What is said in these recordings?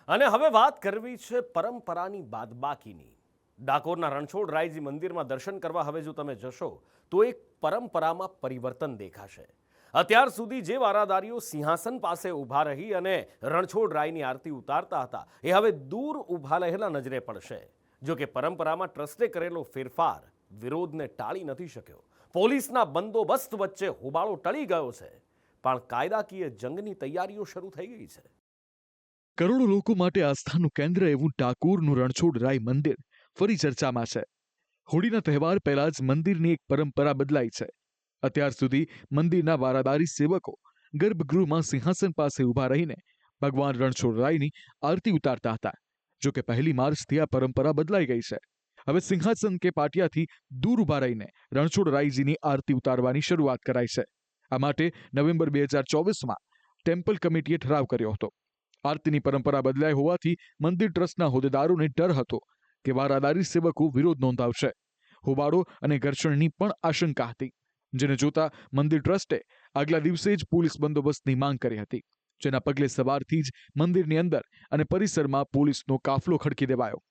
અને હવે વાત કરવી છે પરંપરાની બાદબાકીની. ડાકોરના રણછોડરાયજી મંદિરમાં દર્શન કરવા હવે જો તમે જશો તો એક પરંપરામાં પરિવર્તન દેખાશે. અત્યાર સુધી જે વારાદારીઓ સિંહાસન પાસે ઊભા રહી અને રણછોડરાયની આરતી ઉતારતા હતા એ હવે દૂર ઊભા રહેલા નજરે પડશે. જો કે પરંપરામાં ટ્રસ્ટે કરેલો ફેરફાર વિરોધને ટાળી નથી શક્યો. પોલીસના બંદોબસ્ત વચ્ચે હોબાળો ટળી ગયો છે, પણ કાયદાકીય જંગની તૈયારીઓ શરૂ થઈ ગઈ છે. કરોડો લોકો માટે આસ્થાનું કેન્દ્ર એવું ડાકોરનું રણછોડરાય મંદિર ફરી ચર્ચામાં છે. હોળીના તહેવાર પહેલા જ મંદિરની એક પરંપરા બદલાઈ છે. અત્યાર સુધી મંદિરના વારાદારી સેવકો ગર્ભગૃહમાં સિંહાસન પાસે ઊભા રહીને ભગવાન રણછોડરાયની આરતી ઉતારતા હતા. જો કે 1 માર્ચથી આ પરંપરા બદલાઈ ગઈ છે. હવે સિંહાસન કે પાટિયાથી દૂર ઊભા રહીને રણછોડરાયજીની આરતી ઉતારવાની શરૂઆત કરાઈ છે. આ માટે નવેમ્બર 2024માં ટેમ્પલ કમિટીએ ઠરાવ કર્યો હતો. આરતીની પરંપરા બદલાઈ હોવાથી મંદિર ટ્રસ્ટના હોદ્દેદારોને ડર હતો કે વારાદારી સેવકો વિરોધ નોંધાવશે. હોબાળો અને ઘર્ષણની પણ આશંકા હતી, જેને જોતા મંદિર ટ્રસ્ટે આગલા દિવસે જ પોલીસ બંદોબસ્તની માંગ કરી હતી. જેના પગલે સવારથી જ મંદિરની અંદર અને પરિસરમાં પોલીસનો કાફલો ખડકી દેવાયો.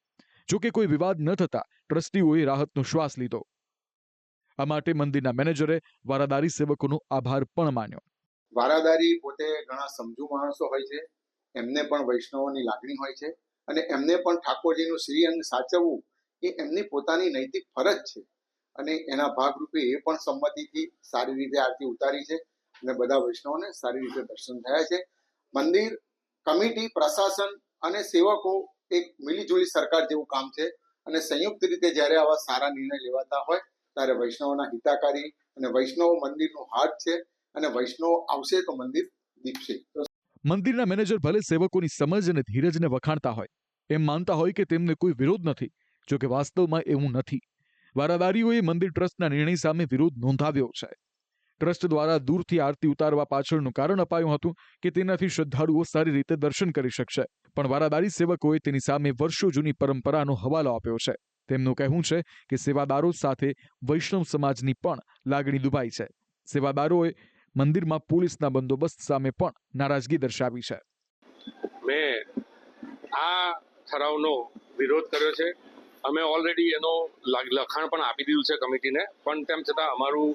જો કે કોઈ વિવાદ ન થતા ટ્રસ્ટીઓએ રાહતનો શ્વાસ લીધો. આ માટે મંદિરના મેનેજરે વારાદારી સેવકોનો આભાર પણ માન્યો. વારાદારી પોતે ઘણા સમજુ માણસો હોય છે, એમને પણ વૈષ્ણવોની લાગણી હોય છે અને એમને પણ ઠાકોરજીનું શ્રીઅંગ સાચવવું એ એમની પોતાની નૈતિક ફરજ છે. અને એના ભાગરૂપે એ પણ સંમતિથી સારી રીતે આરતી ઉતારી છે અને બધા વૈષ્ણવોને સારી રીતે દર્શન થયા છે. મંદિર કમિટી, પ્રશાસન અને સેવકો એક મિલીજુલી સરકાર જેવું કામ છે અને સંયુક્ત રીતે જ્યારે આવા સારા નિર્ણય લેવાતા હોય ત્યારે વૈષ્ણવોના હિતાકારી અને વૈષ્ણવ મંદિરનું હાર્ટ છે અને વૈષ્ણવ આવશે તો મંદિર દીપશે. મંદિરના મેનેજર ભલે સેવકોની સમજ અને ધીરજને વખાણતા હોય, એમ માનતા હોય કે તેમને કોઈ વિરોધ નથી, જો કે વાસ્તવમાં એવું નથી. વારાદારીઓએ મંદિર ટ્રસ્ટના નિર્ણય સામે વિરોધ નોંધાવ્યો છે. ટ્રસ્ટ દ્વારા દૂરથી આરતી ઉતારવા પાછળનું કારણ અપાયું હતું કે તેનાથી શ્રદ્ધાળુઓ સારી રીતે દર્શન કરી શકશે. પણ વારાદારી સેવકોએ તેની સામે વર્ષો જૂની પરંપરાનો હવાલો આપ્યો છે. તેમનું કહેવું છે કે સેવાદારો સાથે વૈષ્ણવ સમાજની પણ લાગણી દુભાઈ છે. સેવાદારોએ મંદિરમાં પોલીસના બંદોબસ્ત સામે પણ નારાજગી દર્શાવી છે. મેં આ ઠરાવનો વિરોધ કર્યો છે. અમે ઓલરેડી એનો લખાણ પણ આપી દીધું છે કમિટીને, પણ તેમ છતાં અમારું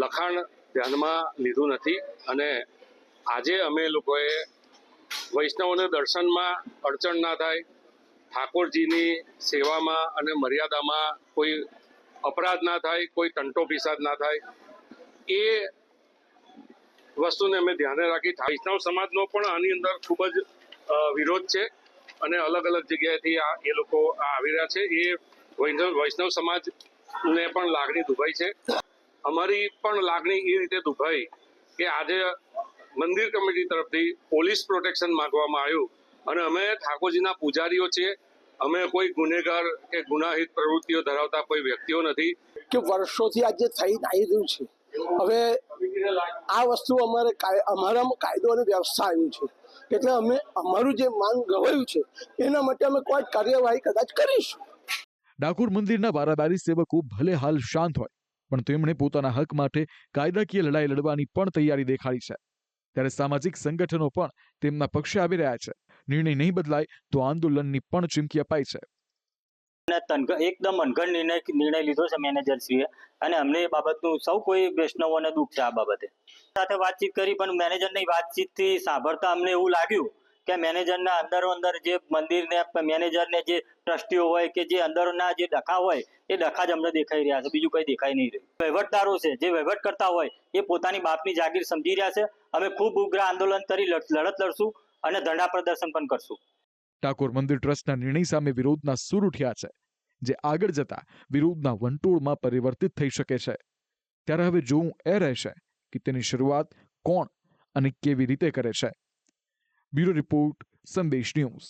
લખાણ ધ્યાનમાં લીધું નથી અને આજે અમે લોકોએ વૈષ્ણવોને દર્શનમાં અડચણ ના થાય, ઠાકોરજીની સેવામાં અને મર્યાદામાં કોઈ અપરાધ ના થાય, કોઈ ટંટો ફિસાદ ના થાય, એ વસ્તુને અમે ધ્યાને રાખી. વૈષ્ણવ સમાજનો પણ આની અંદર ખૂબ જ વિરોધ છે અને અલગ અલગ જગ્યાએથી એ લોકો આવી રહ્યા છે. એ વૈષ્ણવ સમાજને પણ લાગણી દુભાઈ છે. અમારી પણ લાગણી એ રીતે દુભાઈ કે આજે મંદિર કમિટી તરફથી પોલીસ પ્રોટેક્શન માંગવામાં આવ્યું અને અમે ઠાકોરજીના પૂજારીઓ છીએ. અમે કોઈ ગુનેગાર કે ગુનાહિત પ્રવૃત્તિઓ ધરાવતા કોઈ વ્યક્તિઓ નથી. કે વર્ષોથી આજે થઈ આવી રહ્યું છે. હવે આ વસ્તુ અમારામાં કાયદો અને વ્યવસ્થા આવ્યું છે, એટલે અમે અમારું જે માન ગવાયું છે એના માટે અમે કોઈ કાર્યવાહી કદાચ કરીશું. ડાકોર મંદિરના વારાદારી સેવકો ભલે હાલ શાંત હોય, પણ તેમણે પોતાના હક માટે કાયદાકીય લડાઈ લડવાની પણ તૈયારી દેખાડી છે. ત્યારે સામાજિક સંગઠનો પણ તેમના પક્ષે આવી રહ્યા છે. નિર્ણય નહીં બદલાય તો આંદોલનની પણ ચીમકી અપાઈ છે. એકદમ અનગઢ નિર્ણય લીધો છે મેનેજરશ્રીએ અને અમને એ બાબતનું સૌ કોઈ વૈષ્ણવોને દુઃખ છે. આ બાબતે સાથે વાતચીત કરી, પણ મેનેજરની વાતચીતથી સાંભળતા અમને એવું લાગ્યું કે મેનેજરના અંદર જે મંદિરને મેનેજરને જે ટ્રસ્ટીઓ હોય કે જે અંદરના જે ડખા હોય એ ડખા જ અમને દેખાઈ રહ્યા છે, બીજું કંઈ દેખાઈ નહીં રહ્યું. વહીવટદારો છે જે વહીવટ કરતા હોય એ પોતાની બાપની જાગીર સમજી રહ્યા છે. અમે ખૂબ ઉગ્ર આંદોલન કરી લડત લડશું અને ધરણા પ્રદર્શન પણ કરશું. ડાકોર મંદિર ટ્રસ્ટના નિર્ણય સામે વિરોધના સૂર ઉઠ્યા છે, જે આગળ જતા વિરોધના વંટોળમાં પરિવર્તિત થઈ શકે છે. ત્યારે હવે જોવું એ રહેશે કે તેની શરૂઆત કોણ અને કેવી રીતે કરે છે. બ્યુરો રિપોર્ટ, સંદેશ ન્યૂઝ.